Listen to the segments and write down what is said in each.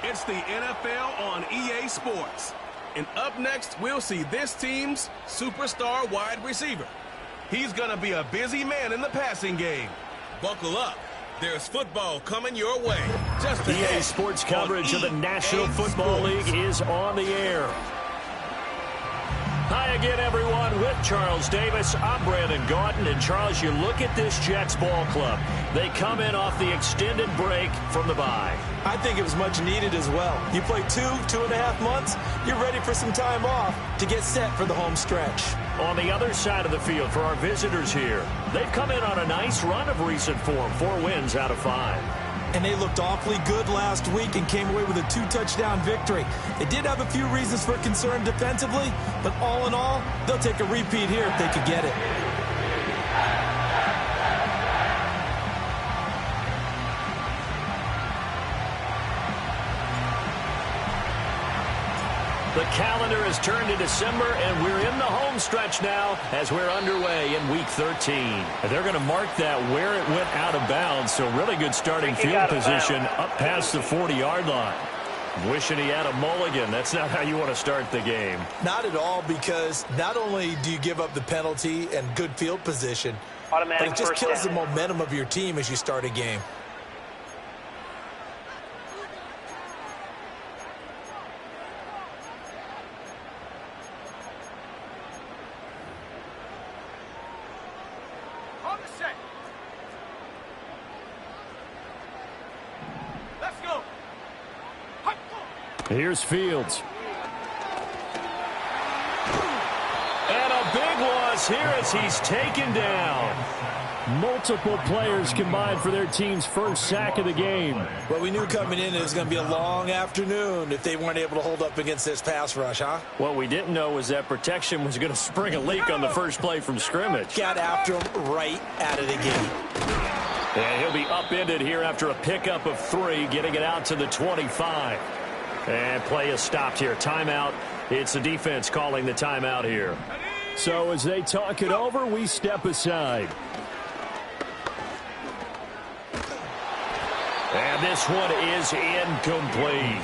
It's the NFL on EA Sports. And up next, we'll see this team's superstar wide receiver. He's going to be a busy man in the passing game. Buckle up. There's football coming your way. Just EA Sports coverage of the National Football League is on the air. Hi again, everyone. With Charles Davis, I'm Brandon Gaudin. And, Charles, you look at this Jets ball club. They come in off the extended break from the bye. I think it was much needed as well. You play 2.5 months, you're ready for some time off to get set for the home stretch. On the other side of the field for our visitors here, they've come in on a nice run of recent form, 4 wins out of 5. And they looked awfully good last week and came away with a 2-touchdown victory. They did have a few reasons for concern defensively, but all in all, they'll take a repeat here if they could get it. The calendar has turned to December, and we're in the home stretch now as we're underway in Week 13. They're going to mark that where it went out of bounds, so really good starting field position up past the 40-yard line. Wishing he had a mulligan. That's not how you want to start the game. Not at all, because not only do you give up the penalty and good field position, but it just kills the momentum of your team as you start a game. Here's Fields. And a big loss here as he's taken down. Multiple players combined for their team's first sack of the game. Well, we knew coming in it was going to be a long afternoon if they weren't able to hold up against this pass rush, huh? What we didn't know was that protection was going to spring a leak on the first play from scrimmage. Got after him right out of the gate. And he'll be upended here after a pickup of 3, getting it out to the 25. And play is stopped here. Timeout. It's the defense calling the timeout here. So as they talk it over, we step aside. And this one is incomplete.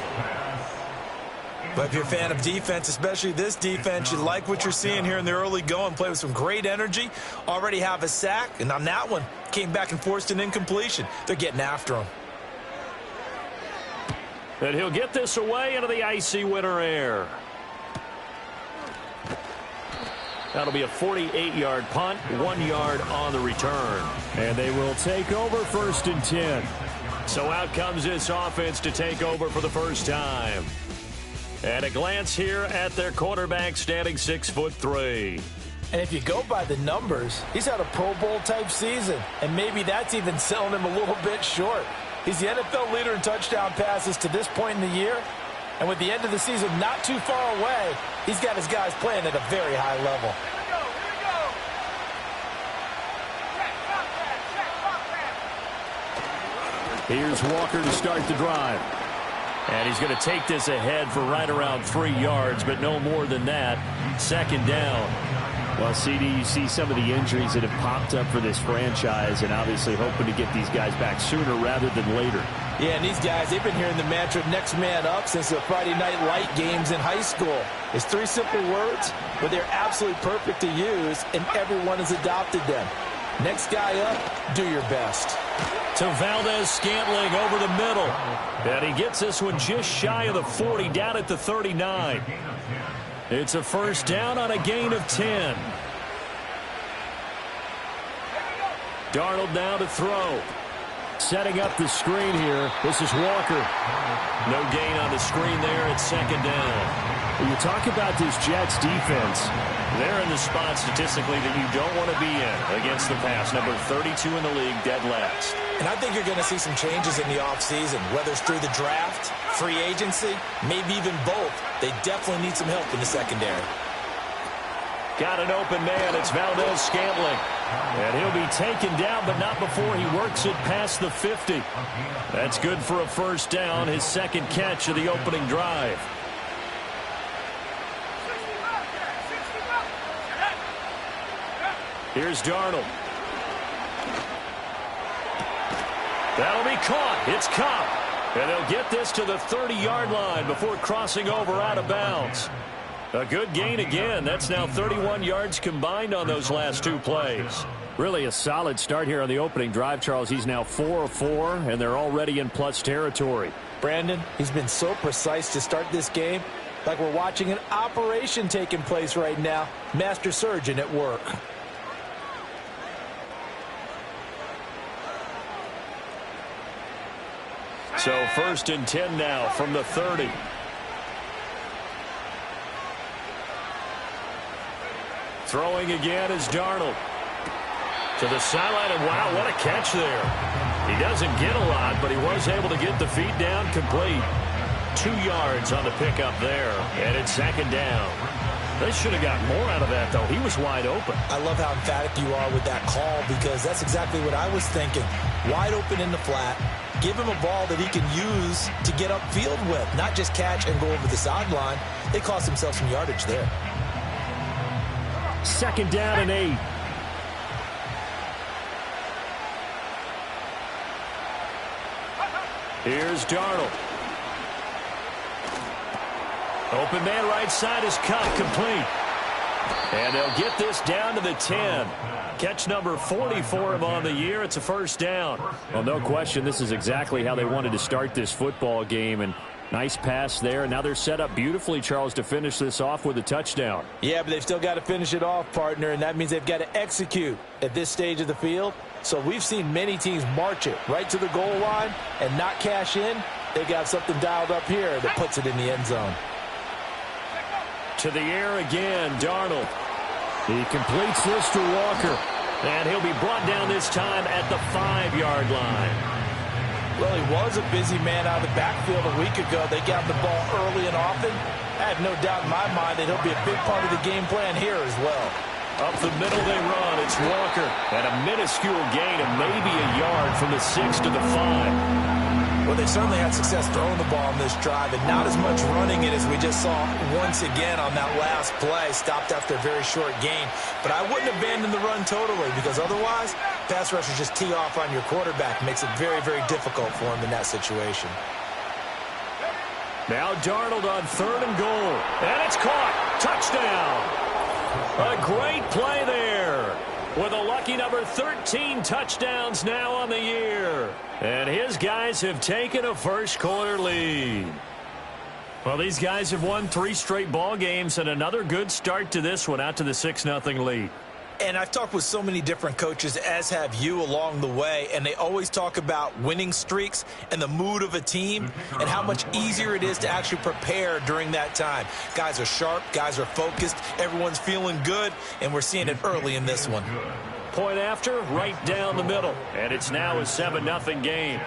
But if you're a fan of defense, especially this defense, you like what you're seeing here in the early going. Play with some great energy. Already have a sack. And on that one, came back and forced an incompletion. They're getting after him. And he'll get this away into the icy winter air. That'll be a 48-yard punt, 1 yard on the return. And they will take over 1st and 10. So out comes this offense to take over for the first time. And a glance here at their quarterback, standing 6'3". And if you go by the numbers, he's had a Pro Bowl type season. And maybe that's even selling him a little bit short. He's the NFL leader in touchdown passes to this point in the year. And with the end of the season not too far away, he's got his guys playing at a very high level. Here's Walker to start the drive. And he's going to take this ahead for right around 3 yards, but no more than that. 2nd down. Well, CD, you see some of the injuries that have popped up for this franchise, and obviously hoping to get these guys back sooner rather than later. Yeah, and these guys, they've been hearing the mantra, next man up, since the Friday Night Light games in high school. It's 3 simple words, but they're absolutely perfect to use, and everyone has adopted them. Next guy up, do your best. To Valdez-Scantling over the middle. And he gets this one just shy of the 40, down at the 39. It's a 1st down on a gain of 10. Darnold now to throw. Setting up the screen here. This is Walker. No gain on the screen there. It's 2nd down. When you talk about this Jets defense, they're in the spot statistically that you don't want to be in against the pass. Number 32 in the league, dead last. And I think you're going to see some changes in the offseason, whether it's through the draft, free agency, maybe even both. They definitely need some help in the secondary. Got an open man. It's Valdez-Scantling. And he'll be taken down, but not before he works it past the 50. That's good for a 1st down, his 2nd catch of the opening drive. Here's Darnold. That'll be caught. It's Cobb. And they'll get this to the 30-yard line before crossing over out of bounds. A good gain again. That's now 31 yards combined on those last two plays. Really a solid start here on the opening drive, Charles. He's now 4 of 4, and they're already in plus territory. Brandon, he's been so precise to start this game, like we're watching an operation taking place right now. Master surgeon at work. So 1st and 10 now from the 30. Throwing again is Darnold. To the sideline, and wow, what a catch there. He doesn't get a lot, but he was able to get the feet down complete. 2 yards on the pickup there, and it's 2nd down. They should have got more out of that, though. He was wide open. I love how emphatic you are with that call, because that's exactly what I was thinking. Wide open in the flat. Give him a ball that he can use to get upfield with, not just catch and go over the sideline. They cost themselves some yardage there. 2nd down and 8. Here's Darnold. Open man right side is cut complete. And they'll get this down to the 10. Catch number 40 for him on the year. It's a 1st down. Well, no question, this is exactly how they wanted to start this football game. And nice pass there. Now they're set up beautifully, Charles, to finish this off with a touchdown. Yeah, but they've still got to finish it off, partner, and that means they've got to execute at this stage of the field. So we've seen many teams march it right to the goal line and not cash in. They got something dialed up here that puts it in the end zone. To the air again, Darnold. He completes this to Walker. And he'll be brought down this time at the 5-yard line. Well, he was a busy man out of the backfield a week ago. They got the ball early and often. I have no doubt in my mind that he'll be a big part of the game plan here as well. Up the middle they run. It's Walker. And a minuscule gain of maybe a yard from the 6 to the 5. Well, they certainly had success throwing the ball on this drive, and not as much running it as we just saw once again on that last play. Stopped after a very short gain. But I wouldn't abandon the run totally, because otherwise, pass rushers just tee off on your quarterback. Makes it very, very difficult for him in that situation. Now Darnold on 3rd and goal. And it's caught. Touchdown. A great play there. With a lucky number 13 touchdowns now on the year. And his guys have taken a first-quarter lead. Well, these guys have won 3 straight ball games, and another good start to this one out to the 6-0 lead. And I've talked with so many different coaches, as have you, along the way, and they always talk about winning streaks and the mood of a team and how much easier it is to actually prepare during that time. Guys are sharp, guys are focused, everyone's feeling good, and we're seeing it early in this one. Point after, right down the middle. And it's now a 7-0 game.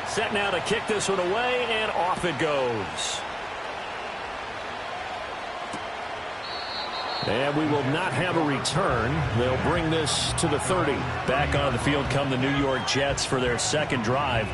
Set now to kick this one away, and off it goes. And we will not have a return. They'll bring this to the 30. Back on the field come the New York Jets for their second drive.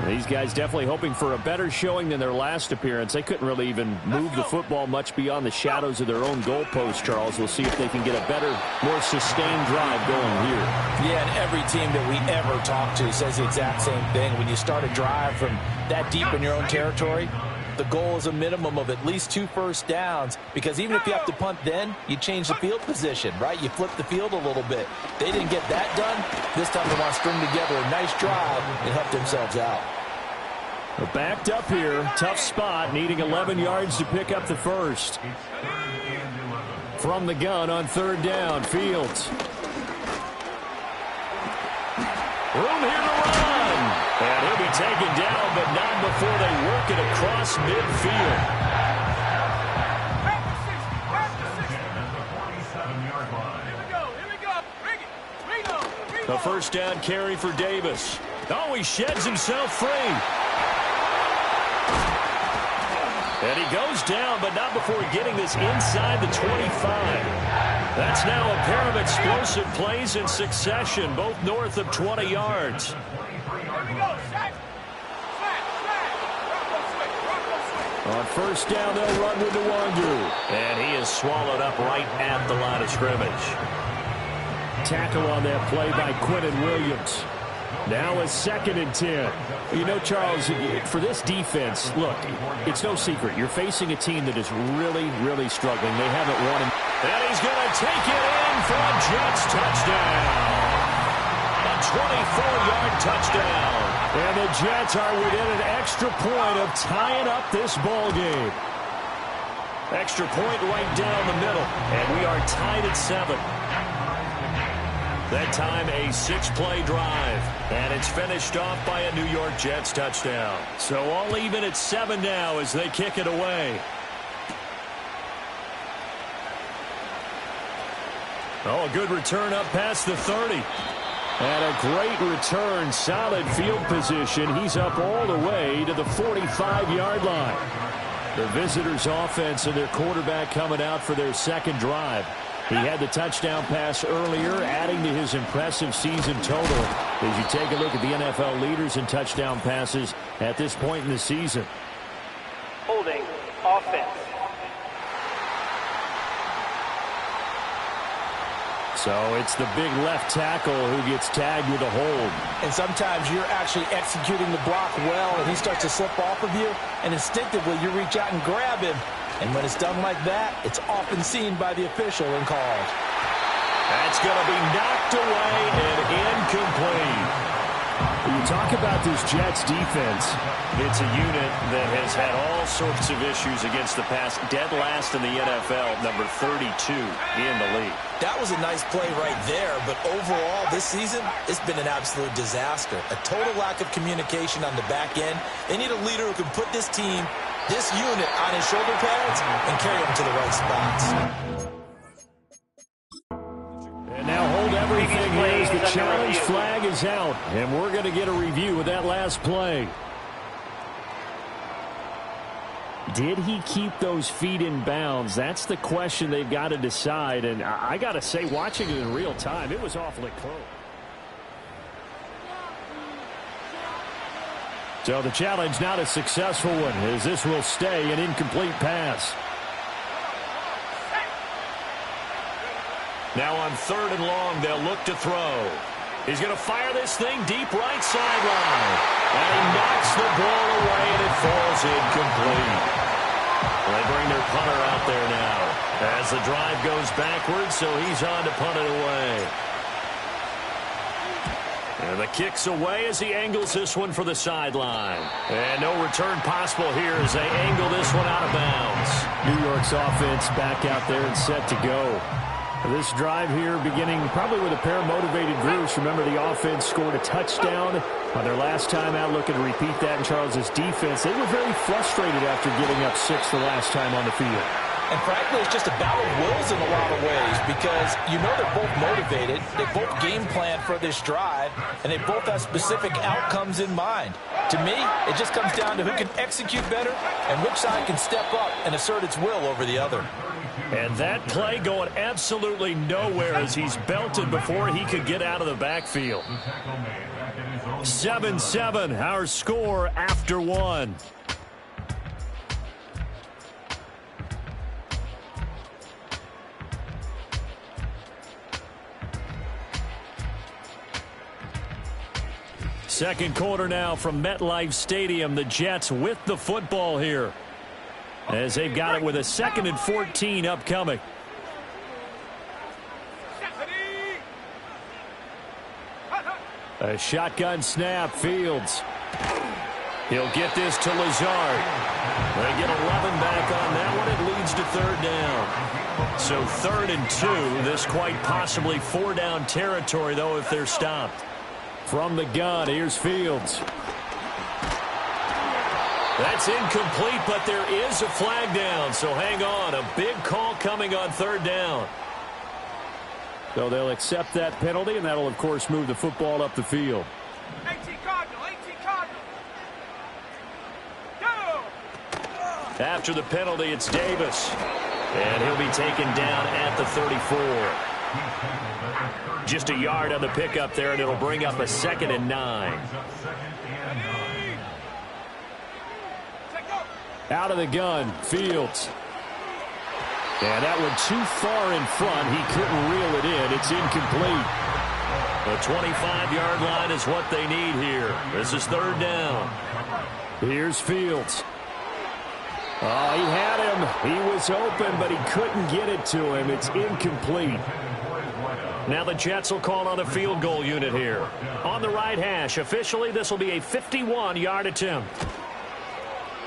These guys definitely hoping for a better showing than their last appearance. They couldn't really even move the football much beyond the shadows of their own goalpost, Charles. We'll see if they can get a better, more sustained drive going here. Yeah, and every team that we ever talk to says the exact same thing. When you start a drive from that deep in your own territory, the goal is a minimum of at least 2 first downs, because even if you have to punt then, you change the field position, right? You flip the field a little bit. They didn't get that done. This time they want to string together a nice drive and help themselves out. They're backed up here. Tough spot, needing 11 yards to pick up the first. From the gun on 3rd down, Fields. Room here to run. And he'll be taken down, but not before they work it across midfield. A 1st down carry for Davis. Oh, he sheds himself free. And he goes down, but not before getting this inside the 25. That's now a pair of explosive plays in succession, both north of 20 yards. On first down, they'll run with the Wandu. And he is swallowed up right at the line of scrimmage. Tackle on that play by Quentin Williams. Now a 2nd and 10. You know, Charles, for this defense, look, it's no secret. You're facing a team that is really, really struggling. They haven't won. And he's going to take it in for a Jets touchdown. A 24-yard touchdown. And the Jets are within an extra point of tying up this ball game. Extra point right down the middle. And we are tied at 7. That time a 6-play drive. And it's finished off by a New York Jets touchdown. So all even at 7 now as they kick it away. Oh, a good return up past the 30. And a great return, solid field position. He's up all the way to the 45-yard line. The visitors' offense and their quarterback coming out for their 2nd drive. He had the touchdown pass earlier, adding to his impressive season total as you take a look at the NFL leaders in touchdown passes at this point in the season. Holding offense. So it's the big left tackle who gets tagged with a hold. And sometimes you're actually executing the block well, and he starts to slip off of you, and instinctively you reach out and grab him. And when it's done like that, it's often seen by the official and called. That's going to be knocked away and incomplete. When you talk about this Jets defense, it's a unit that has had all sorts of issues against the pass. Dead last in the NFL, number 32 in the league. That was a nice play right there, but overall this season, it's been an absolute disaster. A total lack of communication on the back end. They need a leader who can put this team, this unit, on his shoulder pads and carry them to the right spots. And now hold everything here as the challenge flag is out. And we're going to get a review of that last play. Did he keep those feet in bounds? That's the question they've got to decide. And I got to say, watching it in real time, it was awfully close. So the challenge not a successful one, as this will stay an incomplete pass. Now on 3rd and long, they'll look to throw. He's going to fire this thing deep right sideline. And he knocks the ball away, and it falls incomplete. They bring their punter out there now as the drive goes backwards, so he's on to punt it away. And the kick's away as he angles this one for the sideline. And no return possible here as they angle this one out of bounds. New York's offense back out there and set to go. This drive here beginning probably with a pair of motivated groups. Remember, the offense scored a touchdown on their last time out. Looking to repeat that in Charles's defense. They were very frustrated after giving up 6 the last time on the field. And frankly, it's just a battle of wills in a lot of ways because you know they're both motivated, they both game plan for this drive, and they both have specific outcomes in mind. To me, it just comes down to who can execute better and which side can step up and assert its will over the other. And that play going absolutely nowhere as he's belted before he could get out of the backfield. 7-7, our score after 1. Second quarter now from MetLife Stadium. The Jets with the football here, as they've got it with a 2nd and 14 upcoming. A shotgun snap, Fields. He'll get this to Lazard. They get 11 back on that one. It leads to 3rd down. So 3rd and 2. This quite possibly 4-down territory, though, if they're stopped. From the gun, here's Fields. That's incomplete, but there is a flag down, so hang on. A big call coming on 3rd down. So they'll accept that penalty, and that'll, of course, move the football up the field. 18 Cardinal, 18 Cardinal. Go! After the penalty, it's Davis. And he'll be taken down at the 34. Just a yard on the pickup there, and it'll bring up a 2nd and 9. Out of the gun, Fields. And that one too far in front. He couldn't reel it in. It's incomplete. The 25-yard line is what they need here. This is third down. Here's Fields. Oh, he had him. He was open, but he couldn't get it to him. It's incomplete. Now the Jets will call on a field goal unit here. On the right hash, officially, this will be a 51-yard attempt.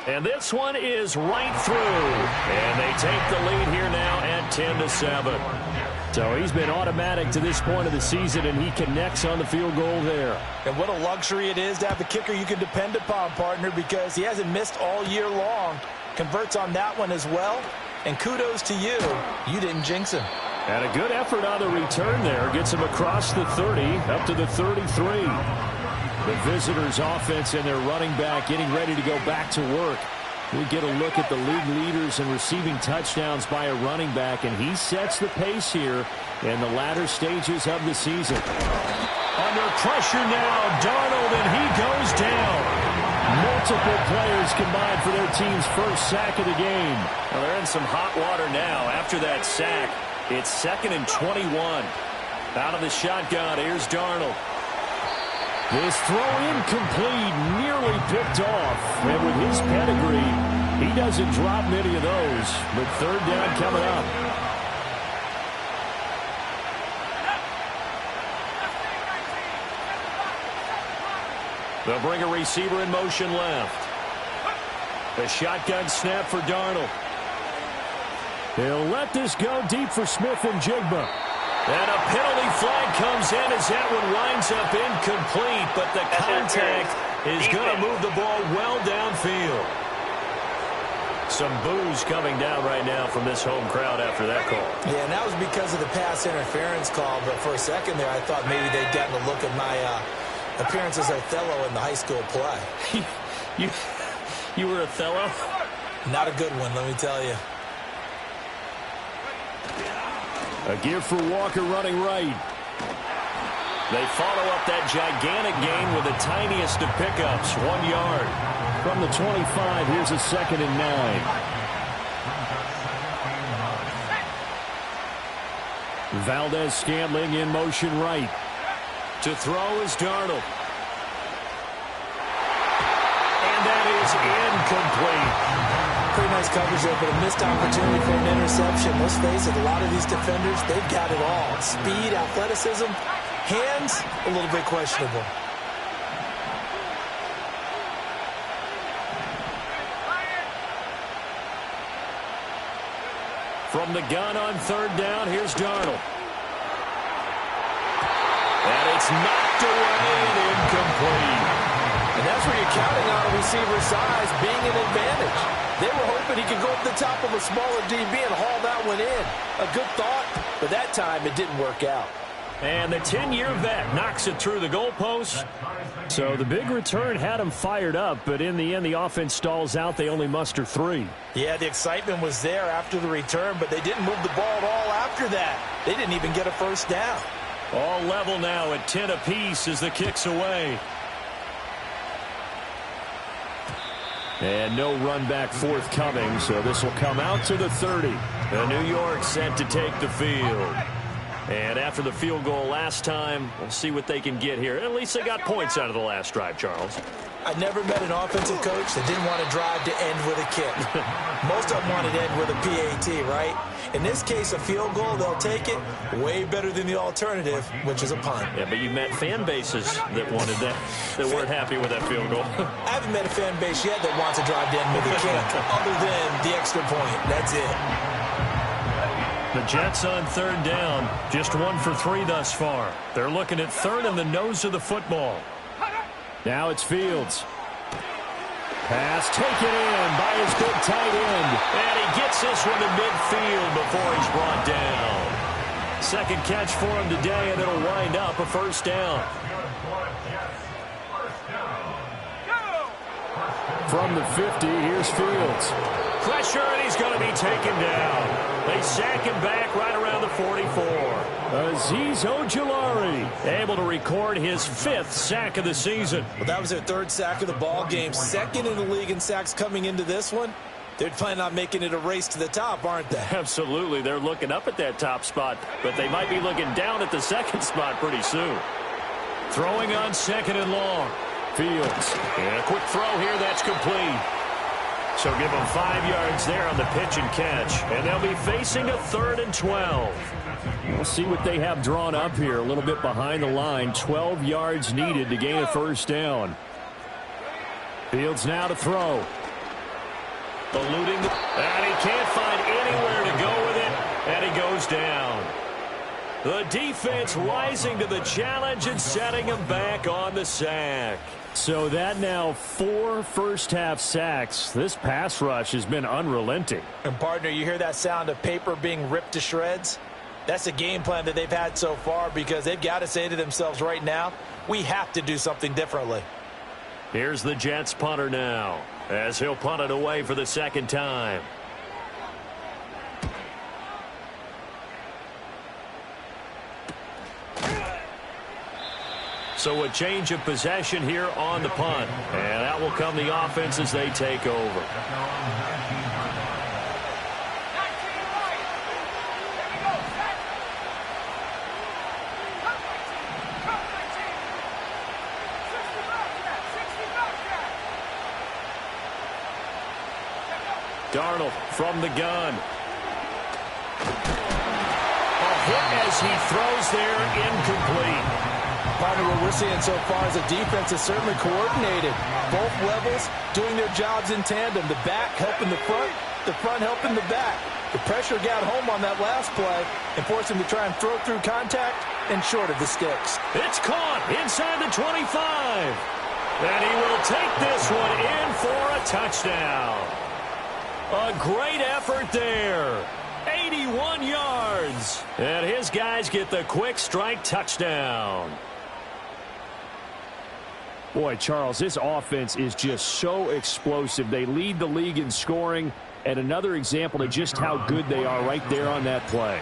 And this one is right through. And they take the lead here now at 10-7. So he's been automatic to this point of the season, and he connects on the field goal there. And what a luxury it is to have a kicker you can depend upon, partner, because he hasn't missed all year long. Converts on that one as well. And kudos to you. You didn't jinx him. And a good effort on the return there. Gets him across the 30, up to the 33. The visitors' offense and their running back getting ready to go back to work. We get a look at the league leaders in receiving touchdowns by a running back, and he sets the pace here in the latter stages of the season. Under pressure now, Darnold, and he goes down. Multiple players combined for their team's first sack of the game. Well, they're in some hot water now after that sack. It's 2nd and 21. Out of the shotgun, here's Darnold. This throw incomplete, nearly picked off. And with his pedigree, he doesn't drop many of those. But third down coming up. They'll bring a receiver in motion left. The shotgun snap for Darnold. They'll let this go deep for Smith and Jigba. And a penalty flag comes in as that one winds up incomplete, but the contact is going to move the ball well downfield. Some boos coming down right now from this home crowd after that call. Yeah, and that was because of the pass interference call, but for a second there I thought maybe they'd gotten a look at my appearance as Othello in the high school play. You were Othello? Not a good one, let me tell you. A give for Walker running right. They follow up that gigantic gain with the tiniest of pickups, 1 yard. From the 25, here's a 2nd and 9. Valdez-Scantling in motion right. To throw is Darnold. And that is incomplete. Pretty nice coverage there, but a missed opportunity for an interception. Let's face it, a lot of these defenders, they've got it all. Speed, athleticism, hands, a little bit questionable. From the gun on third down, here's Darnold. And it's knocked away and incomplete. And that's where you're counting on a receiver's size being an advantage. They were hoping he could go up the top of a smaller DB and haul that one in. A good thought, but that time it didn't work out. And the 10-year vet knocks it through the goalpost. So the big return had him fired up, but in the end the offense stalls out. They only muster 3. Yeah, the excitement was there after the return, but they didn't move the ball at all after that. They didn't even get a first down. All level now at 10 apiece as the kick's away. And no run back forthcoming, so this will come out to the 30. The New York set to take the field. And after the field goal last time, we'll see what they can get here. At least they got points out of the last drive, Charles. I never met an offensive coach that didn't want to drive to end with a kick. Most of them wanted to end with a PAT, right? In this case, a field goal, they'll take it. Way better than the alternative, which is a punt. Yeah, but you met fan bases that wanted that, that weren't happy with that field goal. I haven't met a fan base yet that wants to drive to end with a kick, other than the extra point. That's it. The Jets on third down, just 1 for 3 thus far. They're looking at third in the nose of the football. Now it's Fields. Pass taken in by his big tight end. And he gets this one to midfield before he's brought down. Second catch for him today, and it'll wind up a first down. From the 50, here's Fields. Pressure, and he's going to be taken down. They sack him back right around the 44. Azeez Ojulari able to record his 5th sack of the season. Well, that was their 3rd sack of the ball game. 2nd in the league in sacks coming into this one. They're planning on making it a race to the top, aren't they? Absolutely. They're looking up at that top spot, but they might be looking down at the 2nd spot pretty soon. Throwing on 2nd and long. Fields. And a quick throw here, that's complete. So give them 5 yards there on the pitch and catch. And they'll be facing a 3rd and 12. We'll see what they have drawn up here. A little bit behind the line. 12 yards needed to gain a 1st down. Fields now to throw. Eluding, and he can't find anywhere to go with it, and he goes down. The defense rising to the challenge and setting him back on the sack. So that now 4 first-half sacks. This pass rush has been unrelenting. And, partner, you hear that sound of paper being ripped to shreds? That's a game plan that they've had so far because they've got to say to themselves right now, we have to do something differently. Here's the Jets punter now, as he'll punt it away for the 2nd time. So a change of possession here on the punt. And that will come the offense as they take over. Darnold from the gun. A hit as he throws there, incomplete. Partner, what we're seeing so far is the defense is certainly coordinated. Both levels doing their jobs in tandem. The back helping the front helping the back. The pressure got home on that last play and forced him to try and throw through contact and short of the sticks. It's caught inside the 25. And he will take this one in for a touchdown. A great effort there. 81 yards. And his guys get the quick strike touchdown. Boy, Charles, this offense is just so explosive. They lead the league in scoring, and another example of just how good they are right there on that play.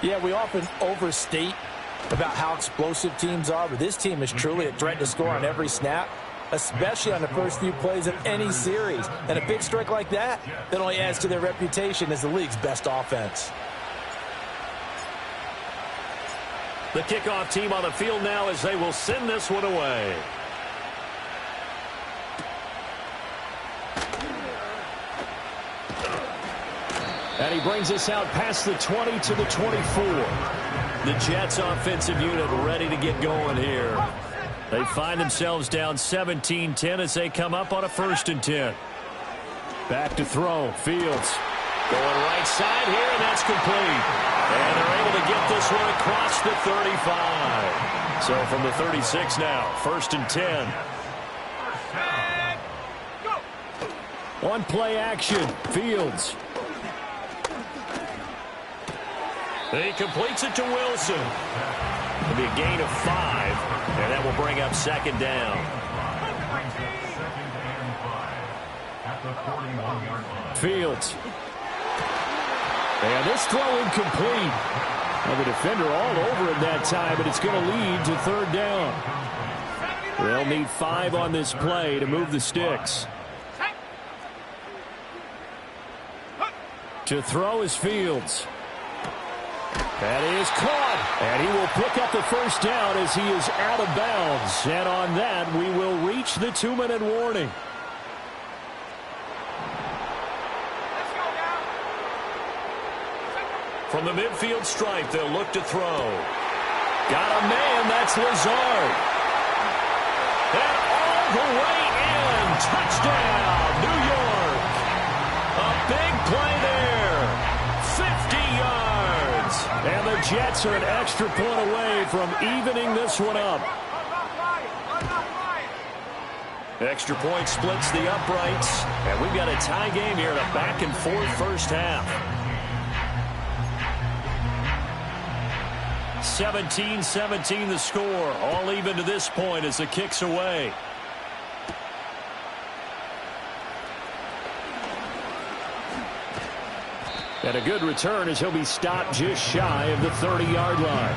Yeah, we often overstate about how explosive teams are, but this team is truly a threat to score on every snap, especially on the first few plays of any series. And a big strike like that only adds to their reputation as the league's best offense. The kickoff team on the field now as they will send this one away. And he brings us out past the 20 to the 24. The Jets offensive unit ready to get going here. They find themselves down 17-10 as they come up on a 1st and 10. Back to throw. Fields. Going right side here, and that's complete. And they're able to get this one across the 35. So from the 36 now, 1st and 10. One play action. Fields. He completes it to Wilson. It'll be a gain of 5, and that will bring up 2nd down. Fields. And this throw incomplete. Well, the defender all over him that time, but it's going to lead to 3rd down. They'll need 5 on this play to move the sticks. To throw is Fields. That is caught. And he will pick up the 1st down as he is out of bounds. And on that, we will reach the 2-minute warning. From the midfield stripe, they'll look to throw. Got a man, that's Lazard. And all the way in. Touchdown, New York. A big play there. 50 yards. And the Jets are an extra point away from evening this one up. Extra point splits the uprights. And we've got a tie game here in a back-and-forth 1st half. 17-17 the score. All even to this point as the kick's away. And a good return as he'll be stopped just shy of the 30-yard line.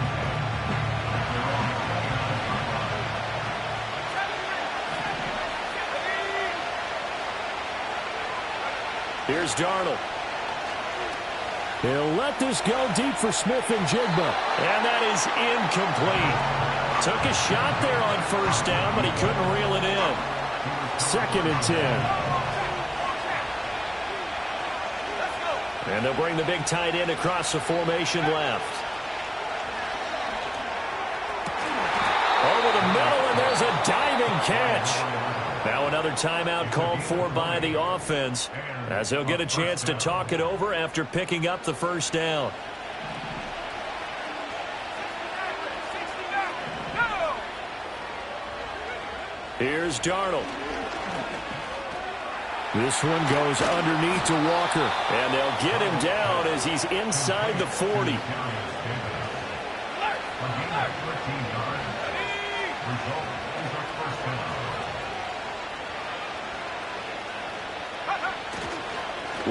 Here's Darnold. He'll let this go deep for Smith and Jigba. And that is incomplete. Took a shot there on first down, but he couldn't reel it in. 2nd and 10. And they'll bring the big tight end across the formation left. Over the middle, and there's a diving catch. Now another timeout called for by the offense, as they'll get a chance to talk it over after picking up the first down. Here's Darnold. This one goes underneath to Walker. And they'll get him down as he's inside the 40.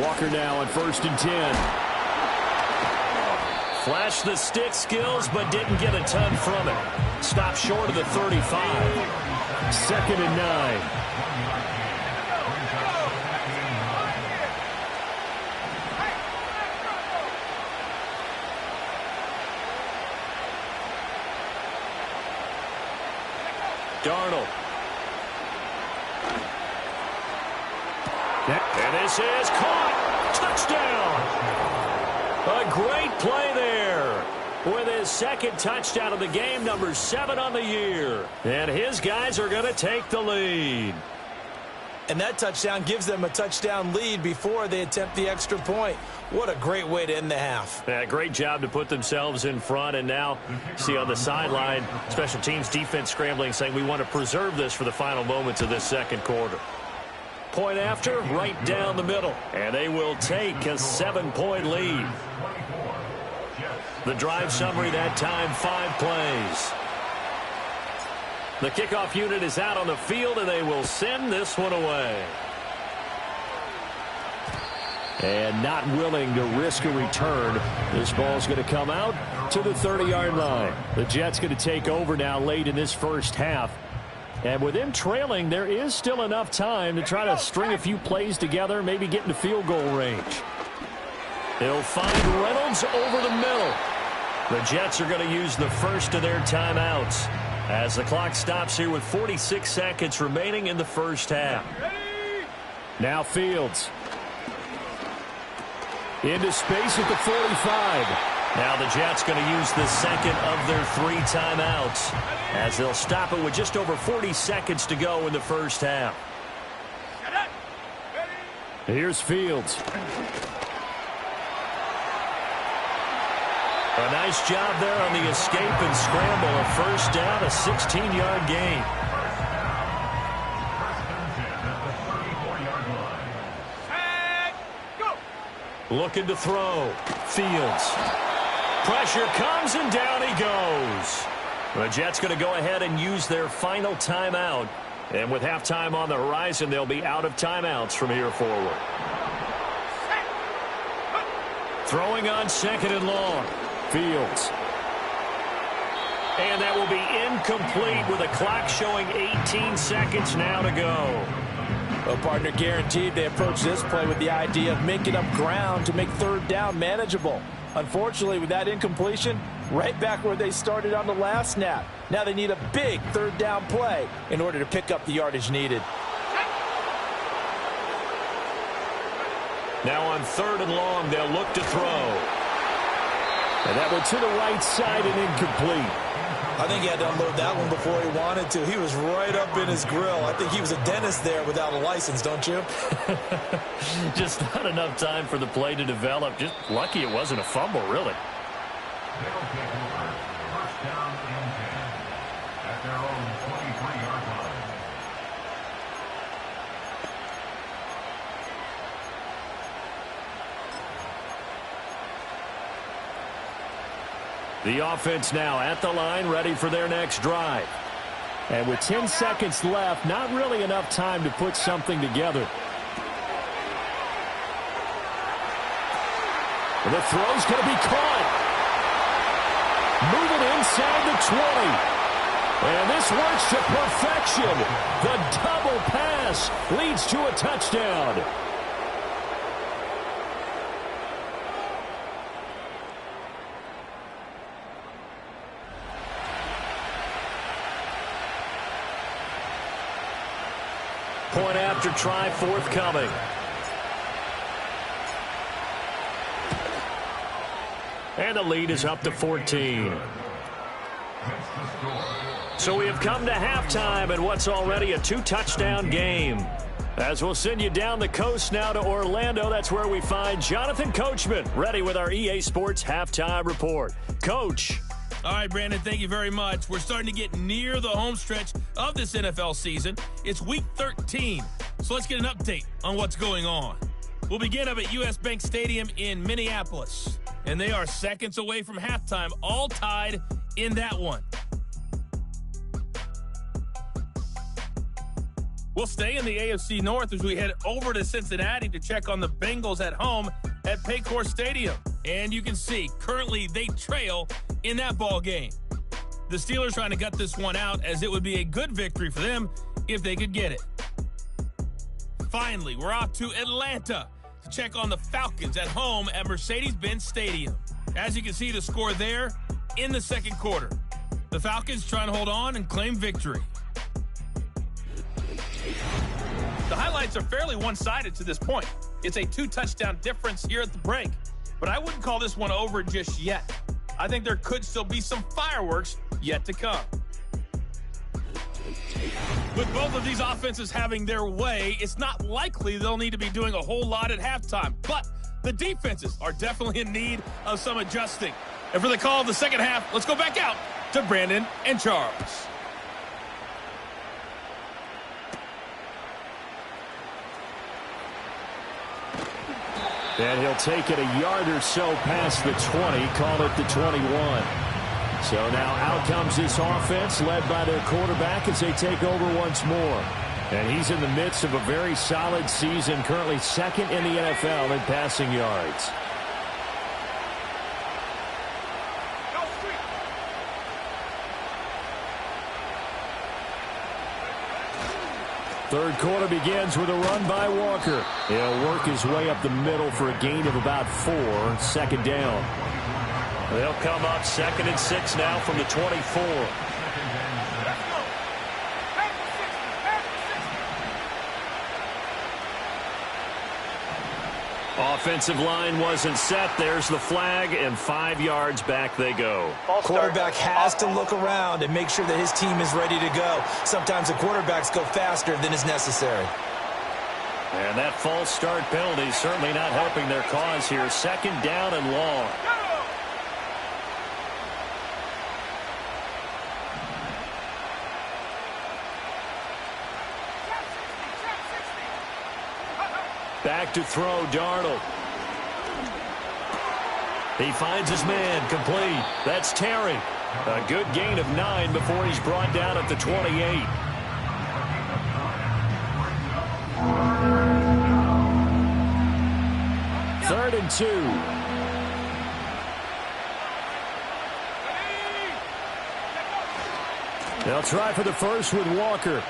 Walker now on 1st and 10. Flashed the stick skills, but didn't get a ton from it. Stopped short of the 35. 2nd and 9. Darnold. And this is caught. Touchdown. A great play there. With his 2nd touchdown of the game, number 7 on the year. And his guys are going to take the lead. And that touchdown gives them a touchdown lead before they attempt the extra point. What a great way to end the half. Yeah, great job to put themselves in front. And now, see on the sideline, special teams defense scrambling, saying we want to preserve this for the final moments of this 2nd quarter. Point after, right down the middle. And they will take a 7-point lead. The drive summary that time, 5 plays. The kickoff unit is out on the field, and they will send this one away. And not willing to risk a return. This ball's going to come out to the 30-yard line. The Jets going to take over now late in this first half. And with them trailing, there is still enough time to try to string a few plays together, maybe get into field goal range. They'll find Reynolds over the middle. The Jets are going to use the first of their timeouts as the clock stops here with 46 seconds remaining in the first half. Now Fields. Into space at the 45. Now the Jets going to use the 2nd of their 3 timeouts as they'll stop it with just over 40 seconds to go in the first half. Here's Fields. A nice job there on the escape and scramble. A first down, a 16-yard gain. Looking to throw. Fields. Pressure comes, and down he goes. The Jets going to go ahead and use their final timeout. And with halftime on the horizon, they'll be out of timeouts from here forward. Throwing on 2nd and long. Fields. And that will be incomplete with a clock showing 18 seconds now to go. Well, partner, guaranteed they approach this play with the idea of making up ground to make 3rd down manageable. Unfortunately, with that incompletion, right back where they started on the last snap. Now they need a big 3rd down play in order to pick up the yardage needed. Now on 3rd and long, they'll look to throw. And that one to the right side and incomplete. I think he had to unload that one before he wanted to. He was right up in his grill. I think he was a dentist there without a license, don't you? Just not enough time for the play to develop. Just lucky it wasn't a fumble, really. The offense now at the line, ready for their next drive. And with 10 seconds left, not really enough time to put something together. And the throw's going to be caught. Moving inside the 20. And this works to perfection. The double pass leads to a touchdown. Point after try forthcoming. And the lead is up to 14. So we have come to halftime in what's already a 2-touchdown game. As we'll send you down the coast now to Orlando, that's where we find Jonathan Coachman, ready with our EA Sports Halftime Report. Coach. All right, Brandon, thank you very much. We're starting to get near the home stretch of this NFL season. It's Week 13, so let's get an update on what's going on. We'll begin up at U.S. Bank Stadium in Minneapolis, and they are seconds away from halftime, all tied in that one. We'll stay in the AFC North as we head over to Cincinnati to check on the Bengals at home at Paycor Stadium. And you can see, currently they trail in that ball game. The Steelers trying to gut this one out, as it would be a good victory for them if they could get it. Finally, we're off to Atlanta to check on the Falcons at home at Mercedes-Benz Stadium. As you can see, the score there in the second quarter. The Falcons trying to hold on and claim victory. The highlights are fairly one-sided to this point. It's a 2-touchdown difference here at the break, but I wouldn't call this one over just yet. I think there could still be some fireworks yet to come. With both of these offenses having their way, it's not likely they'll need to be doing a whole lot at halftime, but the defenses are definitely in need of some adjusting. And for the call of the second half, let's go back out to Brandon and Charles. And he'll take it a yard or so past the 20, call it the 21. So now out comes this offense, led by their quarterback as they take over once more. And he's in the midst of a very solid season, currently second in the NFL in passing yards. Third quarter begins with a run by Walker. He'll work his way up the middle for a gain of about 4, second down. They'll come up 2nd and 6 now from the 24. Offensive line wasn't set. There's the flag, and 5 yards back they go. Quarterback has to look around and make sure that his team is ready to go. Sometimes the quarterbacks go faster than is necessary. And that false start penalty is certainly not helping their cause here. 2nd down and long. Back to throw, Darnold. He finds his man, complete. That's Terry. A good gain of 9 before he's brought down at the 28. Third and 2. They'll try for the first with Walker.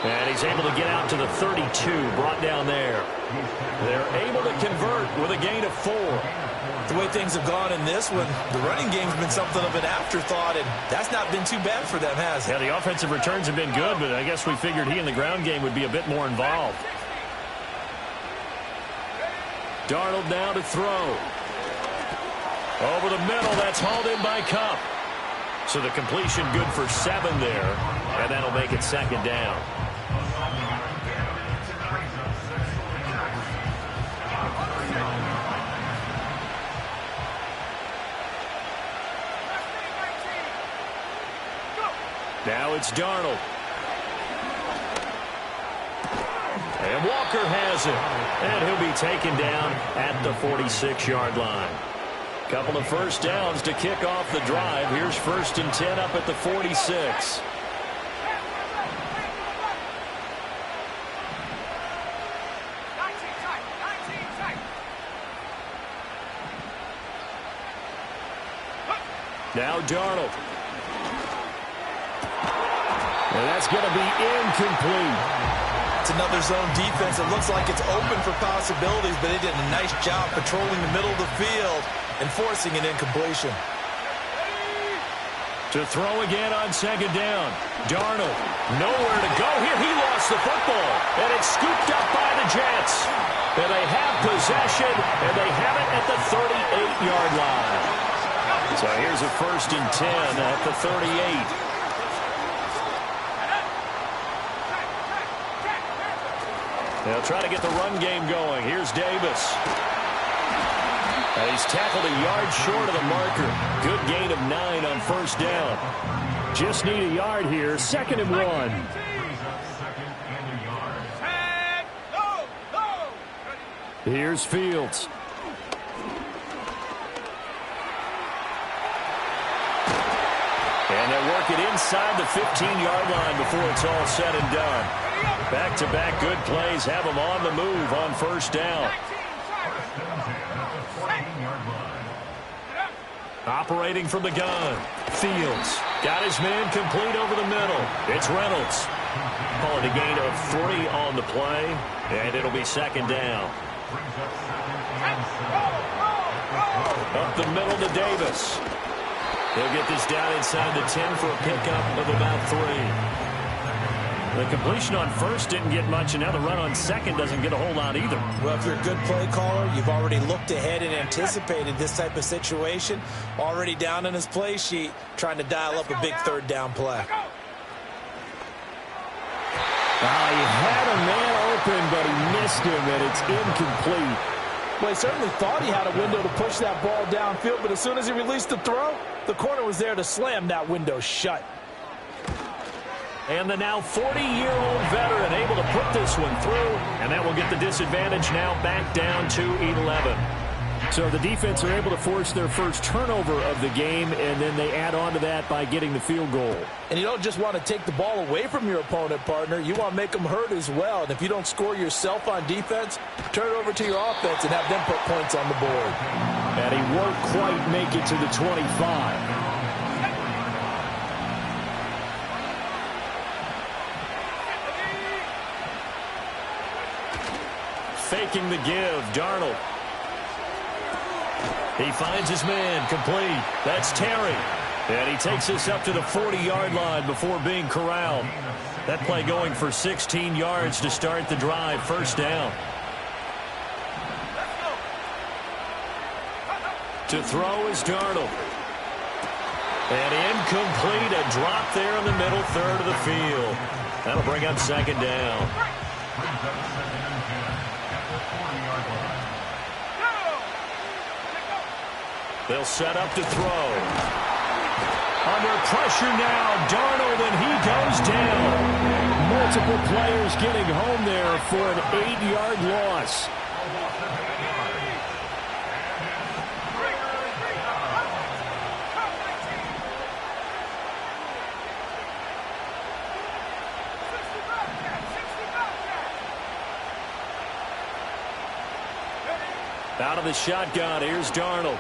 And he's able to get out to the 32, brought down there. They're able to convert with a gain of 4. The way things have gone in this one, the running game's been something of an afterthought, and that's not been too bad for them, has it? Yeah, the offensive returns have been good, but I guess we figured he in the ground game would be a bit more involved. Darnold now to throw. Over the middle, that's hauled in by Cup. So the completion good for 7 there, and that'll make it 2nd down. Now it's Darnold. And Walker has it. And he'll be taken down at the 46-yard line. Couple of first downs to kick off the drive. Here's 1st and 10 up at the 46. Now Darnold. And that's going to be incomplete. It's another zone defense. It looks like it's open for possibilities, but they did a nice job patrolling the middle of the field and forcing an incompletion. To throw again on second down. Darnold, nowhere to go here. He lost the football, and it's scooped up by the Jets. And they have possession, and they have it at the 38-yard line. So here's a 1st and 10 at the 38. They'll try to get the run game going. Here's Davis. And he's tackled a yard short of the marker. Good gain of 9 on 1st down. Just need a yard here. 2nd and 1. Here's Fields. And they'll work it inside the 15-yard line before it's all said and done. Back-to-back good plays have them on the move on 1st down. Operating from the gun. Fields got his man complete over the middle. It's Reynolds. Call it a gain of 3 on the play, and it'll be 2nd down. Up the middle to Davis. He'll get this down inside the 10 for a pickup of about 3. The completion on 1st didn't get much, and now the run on 2nd doesn't get a whole lot either. Well, if you're a good play caller, you've already looked ahead and anticipated this type of situation. Already down in his play sheet, trying to dial up a big 3rd down play. He had a man open, but he missed him, and it's incomplete. Well, he certainly thought he had a window to push that ball downfield, but as soon as he released the throw, the corner was there to slam that window shut. And the now 40-year-old veteran able to put this one through, and that will get the disadvantage now back down to 11. So the defense are able to force their first turnover of the game, and then they add on to that by getting the field goal. And you don't just want to take the ball away from your opponent, partner. You want to make them hurt as well. And if you don't score yourself on defense, turn it over to your offense and have them put points on the board. And he won't quite make it to the 25. Faking the give, Darnold. He finds his man, complete. That's Terry. And he takes us up to the 40-yard line before being corralled. That play going for 16 yards to start the drive, 1st down. To throw is Darnold. And incomplete, a drop there in the middle 3rd of the field. That'll bring up 2nd down. They'll set up to throw. Under pressure now, Darnold, and he goes down. Multiple players getting home there for an 8-yard loss. Out of the shotgun, here's Darnold.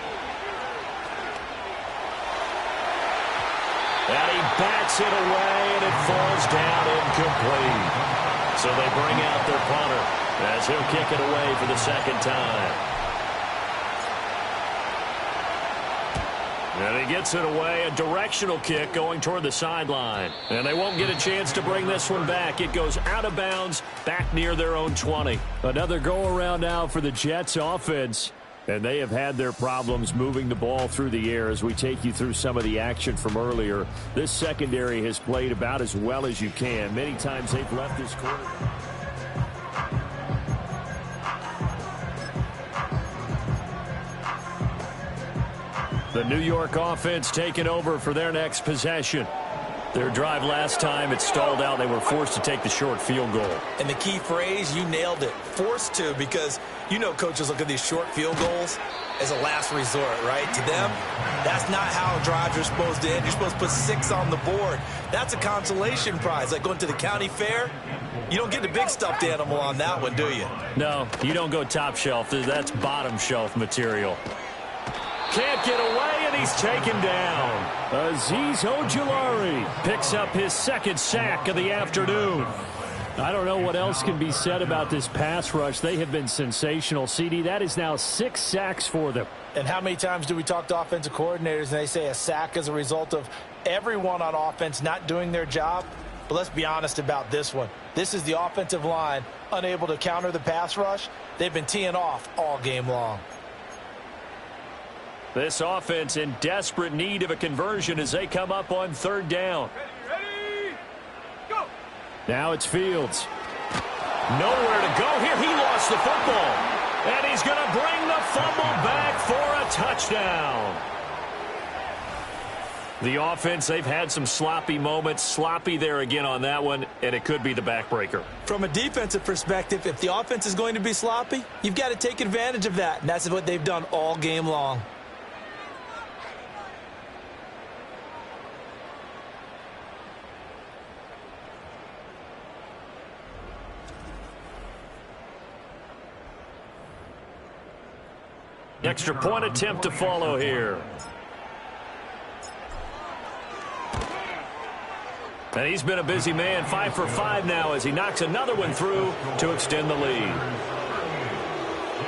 And he bats it away, and it falls down incomplete. So they bring out their punter as he'll kick it away for the 2nd time. And he gets it away, a directional kick going toward the sideline. And they won't get a chance to bring this one back. It goes out of bounds, back near their own 20. Another go-around now for the Jets offense. And they have had their problems moving the ball through the air as we take you through some of the action from earlier. This secondary has played about as well as you can. Many times they've left this quarter. The New York offense taking over for their next possession. Their drive last time, it stalled out. They were forced to take the short field goal. And the key phrase, you nailed it, forced to, because you know coaches look at these short field goals as a last resort, right? To them, that's not how drives are supposed to end. You're supposed to put 6 on the board. That's a consolation prize, like going to the county fair. You don't get the big stuffed animal on that one, do you? No, you don't go top shelf. That's bottom shelf material. Can't get away, and he's taken down. Azeez Ojulari picks up his second sack of the afternoon. I don't know what else can be said about this pass rush. They have been sensational. CD, that is now 6 sacks for them. And how many times do we talk to offensive coordinators and they say a sack is a result of everyone on offense not doing their job? But let's be honest about this one. This is the offensive line unable to counter the pass rush. They've been teeing off all game long. This offense in desperate need of a conversion as they come up on third down. Ready, go! Now it's Fields. Nowhere to go here. He lost the football. And he's going to bring the fumble back for a touchdown. The offense, they've had some sloppy moments. Sloppy there again on that one, and it could be the backbreaker. From a defensive perspective, if the offense is going to be sloppy, you've got to take advantage of that. And that's what they've done all game long. Extra point attempt to follow here. And he's been a busy man, 5 for 5 now as he knocks another one through to extend the lead.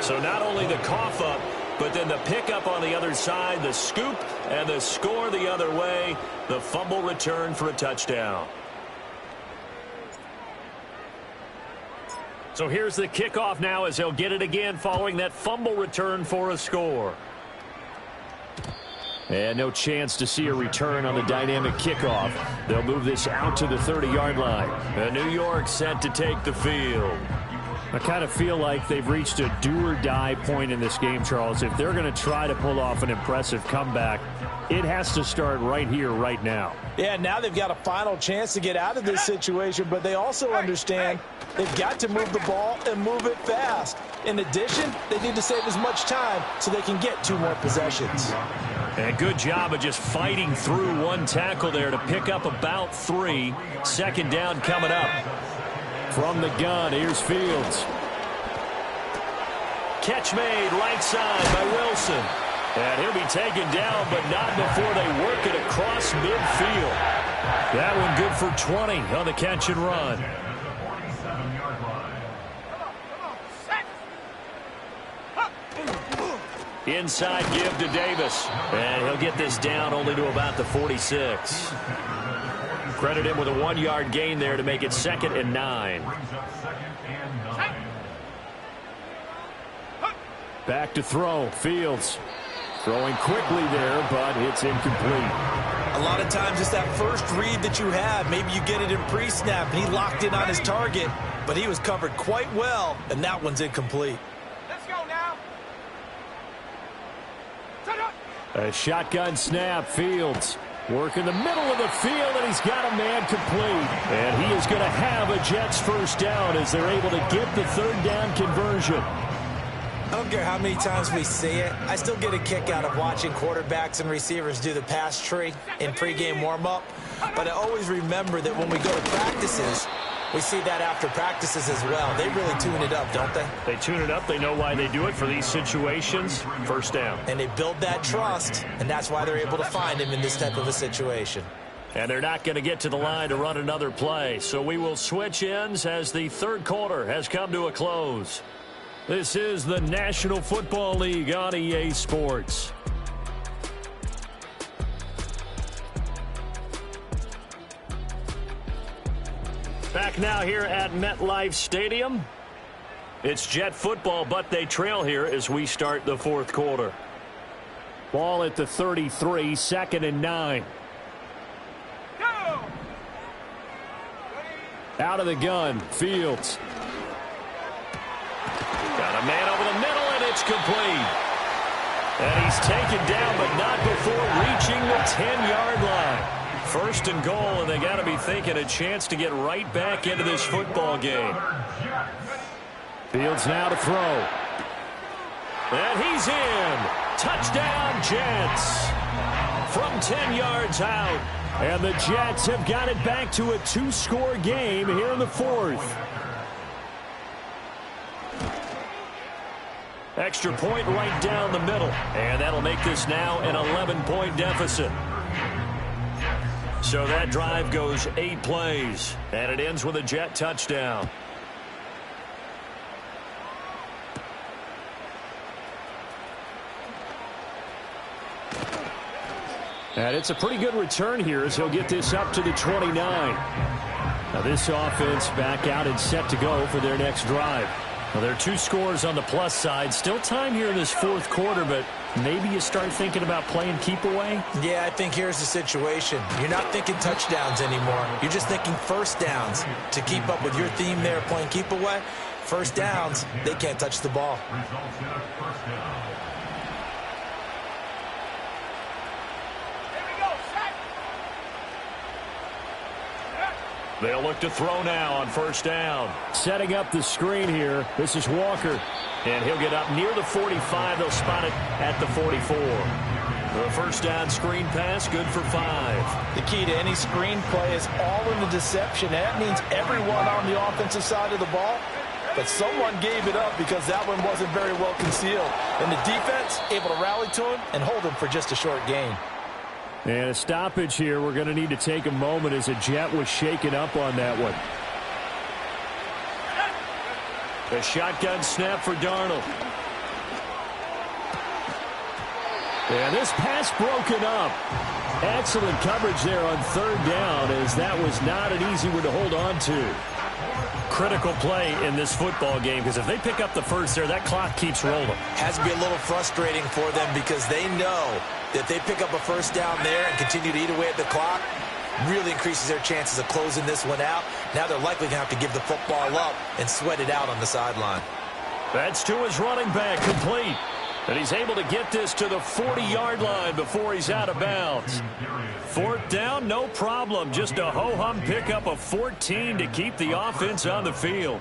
So not only the cough up, but then the pickup on the other side, the scoop, and the score the other way. The fumble return for a touchdown. So here's the kickoff now as they'll get it again following that fumble return for a score. And no chance to see a return on the dynamic kickoff. They'll move this out to the 30-yard line. And New York set to take the field. I kind of feel like they've reached a do-or-die point in this game, Charles. If they're going to try to pull off an impressive comeback, it has to start right here, right now. Yeah, now they've got a final chance to get out of this situation, but they also understand they've got to move the ball and move it fast. In addition, they need to save as much time so they can get 2 more possessions. And good job of just fighting through one tackle there to pick up about 3. Second down coming up. From the gun, here's Fields. Catch made right side by Wilson. And he'll be taken down, but not before they work it across midfield. That one good for 20 on the catch and run. Inside give to Davis. And he'll get this down only to about the 46. Credit him with a 1-yard gain there to make it 2nd and 9. Back to throw. Fields throwing quickly there, but it's incomplete. A lot of times it's that first read that you have. Maybe you get it in pre-snap, and he locked in on his target, but he was covered quite well, and that one's incomplete. Let's go now. A shotgun snap. Fields working the middle of the field, and he's got a man complete. And he is going to have a Jets first down as they're able to get the 3rd down conversion. I don't care how many times we see it. I still get a kick out of watching quarterbacks and receivers do the pass tree in pregame warm-up. But I always remember that when we go to practices, we see that after practices as well. They really tune it up, don't they? They tune it up. They know why they do it for these situations. First down. And they build that trust, and that's why they're able to find him in this type of a situation. And they're not going to get to the line to run another play. So we will switch ends as the 3rd quarter has come to a close. This is the National Football League on EA Sports. Back now here at MetLife Stadium. It's Jet football, but they trail here as we start the 4th quarter. Ball at the 33, 2nd and 9. Go! Out of the gun, Fields. Got a man over the middle, and it's complete. And he's taken down, but not before reaching the 10-yard line. 1st and goal, and they got to be thinking a chance to get right back into this football game. Fields now to throw. And he's in. Touchdown, Jets. From 10 yards out. And the Jets have got it back to a 2-score game here in the 4th. Extra point right down the middle. And that'll make this now an 11-point deficit. So that drive goes 8 plays. And it ends with a Jet touchdown. And it's a pretty good return here as he'll get this up to the 29. Now this offense back out and set to go for their next drive. Well, there are 2 scores on the plus side. Still time here in this fourth quarter, but maybe you start thinking about playing keep away? Yeah, I think here's the situation. You're not thinking touchdowns anymore. You're just thinking first downs. To keep up with your theme there, playing keep away, first downs, they can't touch the ball. They'll look to throw now on first down. Setting up the screen here. This is Walker. And he'll get up near the 45. They'll spot it at the 44. The first down screen pass, good for 5. The key to any screen play is all in the deception. That means everyone on the offensive side of the ball. But someone gave it up because that one wasn't very well concealed. And the defense able to rally to him and hold him for just a short gain. And a stoppage here. We're going to need to take a moment as a Jet was shaken up on that one. The shotgun snap for Darnold. And this pass broken up. Excellent coverage there on third down as that was not an easy one to hold on to. Critical play in this football game because if they pick up the first there, that clock keeps rolling. Has to be a little frustrating for them because they know that they pick up a first down there and continue to eat away at the clock, really increases their chances of closing this one out. Now they're likely going to have to give the football up and sweat it out on the sideline. That's to his running back, complete. And he's able to get this to the 40-yard line before he's out of bounds. Fourth down, no problem. Just a ho-hum pickup of 14 to keep the offense on the field.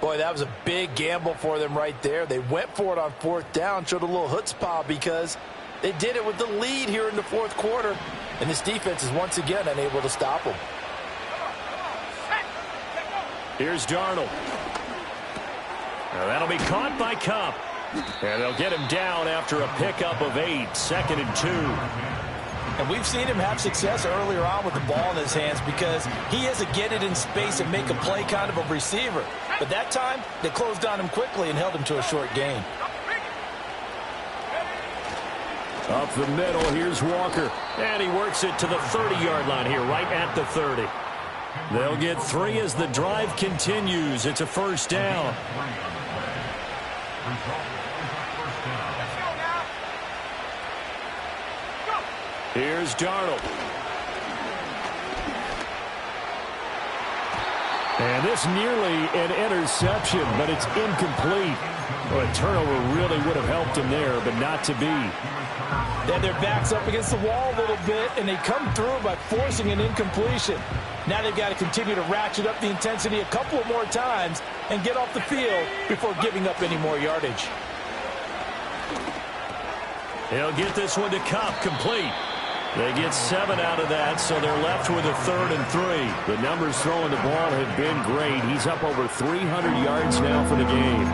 Boy, that was a big gamble for them right there. They went for it on fourth down, showed a little chutzpah because they did it with the lead here in the fourth quarter. And this defense is once again unable to stop them. Here's Darnold. Now that'll be caught by Cup. And they'll get him down after a pickup of 8, 2nd and 2. And we've seen him have success earlier on with the ball in his hands because he is a get it in space and make a play kind of a receiver. But that time, they closed on him quickly and held him to a short gain. Up the middle, here's Walker. And he works it to the 30-yard line here, right at the 30. They'll get 3 as the drive continues. It's a first down. Here's Darnold. And this nearly an interception, but it's incomplete. Well, a turnover really would have helped him there, but not to be. Then their backs up against the wall a little bit, and they come through by forcing an incompletion. Now they've got to continue to ratchet up the intensity a couple of more times and get off the field before giving up any more yardage. He'll get this one to Cup, complete. They get 7 out of that, so they're left with a 3rd and 3. The numbers throwing the ball have been great. He's up over 300 yards now for the game.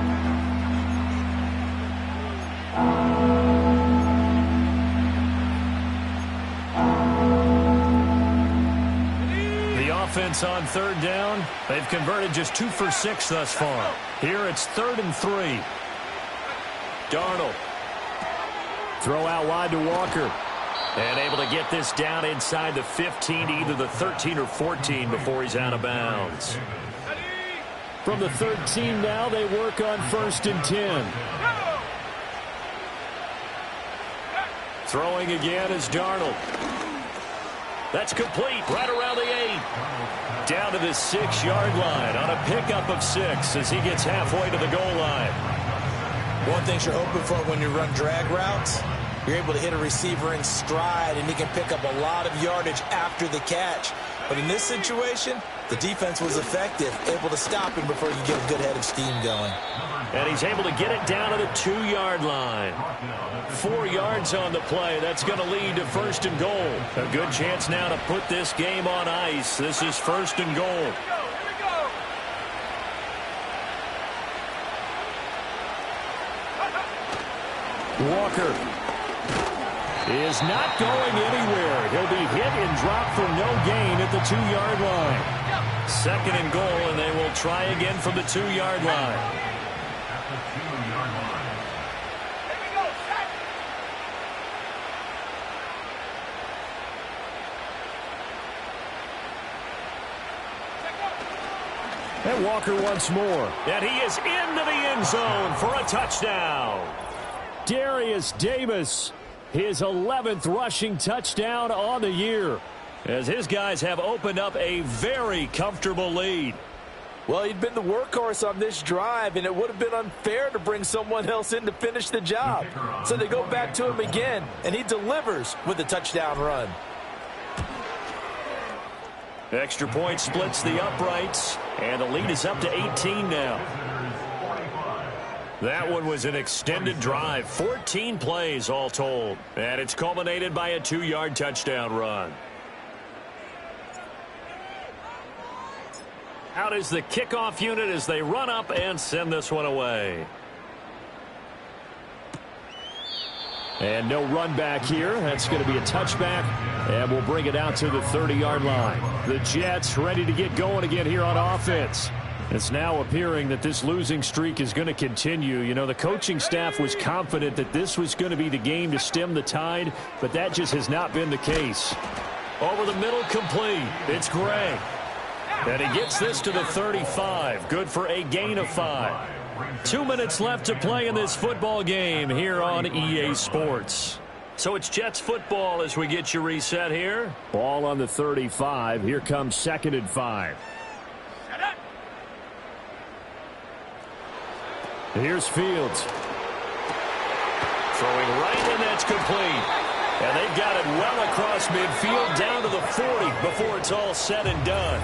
The offense on third down, they've converted just 2 for 6 thus far. Here it's 3rd and 3. Darnold. Throw out wide to Walker. And able to get this down inside the 15 to either the 13 or 14 before he's out of bounds. From the 13 now, they work on 1st and 10. Throwing again is Darnold. That's complete right around the 8. Down to the 6-yard line on a pickup of 6 as he gets halfway to the goal line. One thing you're hoping for when you run drag routes, you're able to hit a receiver in stride, and he can pick up a lot of yardage after the catch. But in this situation, the defense was effective, able to stop him before you get a good head of steam going. And he's able to get it down to the 2-yard line. 4 yards on the play. That's going to lead to 1st and goal. A good chance now to put this game on ice. This is 1st and goal. Walker is not going anywhere. He'll be hit and dropped for no gain at the 2-yard line. 2nd and goal, and they will try again from the 2-yard line. And Walker once more. And he is into the end zone for a touchdown. Darius Davis, his 11th rushing touchdown on the year, as his guys have opened up a very comfortable lead. Well, he'd been the workhorse on this drive, and it would have been unfair to bring someone else in to finish the job. So they go back to him again, and he delivers with a touchdown run. Extra point splits the uprights, and the lead is up to 18 now. That one was an extended drive, 14 plays all told, and it's culminated by a 2-yard touchdown run. Out is the kickoff unit as they run up and send this one away. And no run back here. That's going to be a touchback, and we'll bring it out to the 30-yard line. The Jets ready to get going again here on offense. It's now appearing that this losing streak is going to continue. You know, the coaching staff was confident that this was going to be the game to stem the tide, but that just has not been the case. Over the middle, complete. It's Gray. And he gets this to the 35. Good for a gain of 5. 2 minutes left to play in this football game here on EA Sports. So it's Jets football as we get you reset here. Ball on the 35. Here comes 2nd and 5. Here's Fields. Throwing right, and that's complete. And they've got it well across midfield down to the 40 before it's all said and done.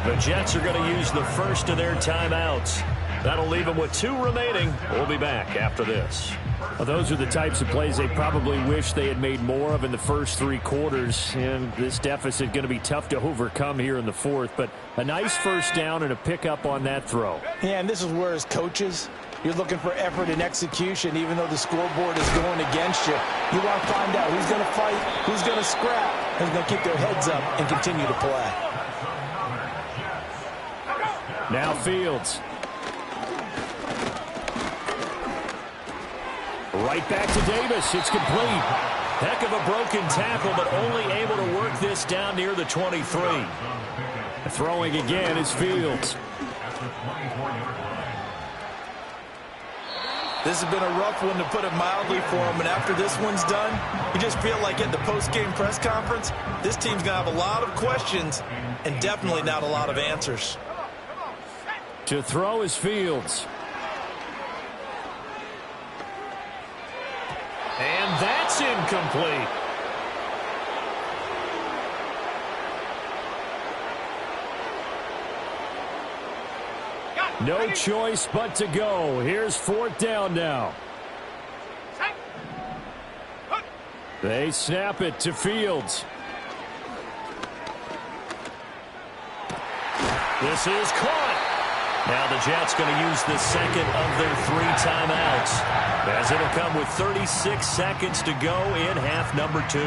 The Jets are going to use the first of their timeouts. That'll leave them with 2 remaining. We'll be back after this. Well, those are the types of plays they probably wish they had made more of in the first 3 quarters. And this deficit going to be tough to overcome here in the 4th. But a nice first down and a pickup on that throw. Yeah, and this is where as coaches, you're looking for effort and execution, even though the scoreboard is going against you. You want to find out who's going to fight, who's going to scrap, who's going to keep their heads up and continue to play. Now Fields. Right back to Davis. It's complete. Heck of a broken tackle, but only able to work this down near the 23. Throwing again is Fields. This has been a rough one, to put it mildly, for him. And after this one's done, you just feel like at the post-game press conference, this team's going to have a lot of questions and definitely not a lot of answers. To throw is Fields. And that's incomplete. No choice but to go. Here's 4th down now. They snap it to Fields. This is caught. Now the Jets going to use the second of their 3 timeouts, as it'll come with 36 seconds to go in half number 2.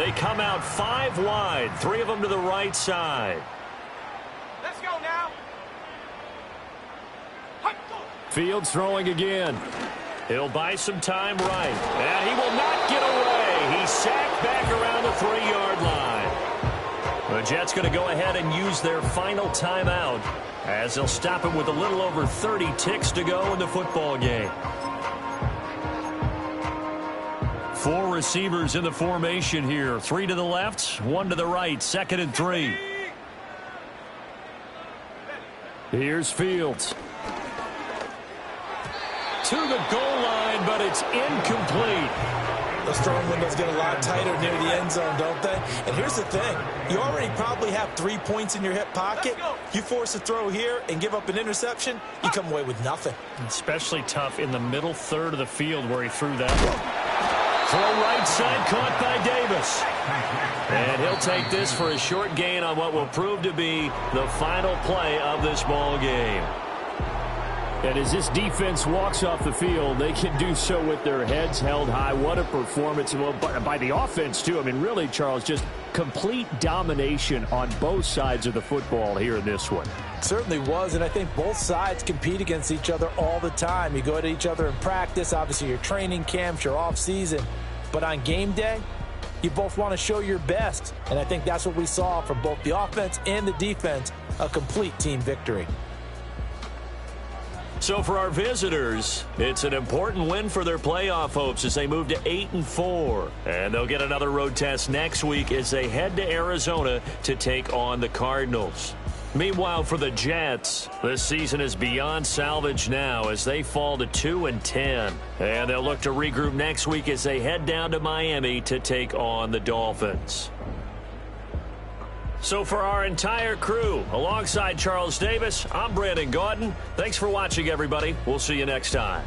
They come out 5 wide, 3 of them to the right side. Let's go now. Fields throwing again. He'll buy some time right, and he will not get away. He's sacked back around the 3-yard line. The Jets going to go ahead and use their final timeout, as they'll stop him with a little over 30 ticks to go in the football game. 4 receivers in the formation here. 3 to the left, 1 to the right. 2nd and 3. Here's Fields. To the goal line, but it's incomplete. Those throwing windows get a lot tighter near the end zone, don't they? And here's the thing. You already probably have 3 points in your hip pocket. You force a throw here and give up an interception, you come away with nothing. Especially tough in the middle third of the field where he threw that one. Throw right side, caught by Davis. And he'll take this for a short gain on what will prove to be the final play of this ball game. And as this defense walks off the field, they can do so with their heads held high. What a performance. Well, by the offense, too. I mean, really, Charles, just complete domination on both sides of the football here in this one. It certainly was, and I think both sides compete against each other all the time. You go at each other in practice, obviously your training camps, your off-season. But on game day, you both want to show your best. And I think that's what we saw from both the offense and the defense, a complete team victory. So for our visitors, it's an important win for their playoff hopes as they move to 8-4. And they'll get another road test next week as they head to Arizona to take on the Cardinals. Meanwhile, for the Jets, this season is beyond salvage now as they fall to 2-10. And they'll look to regroup next week as they head down to Miami to take on the Dolphins. So for our entire crew, alongside Charles Davis, I'm Brandon Gaudin. Thanks for watching, everybody. We'll see you next time.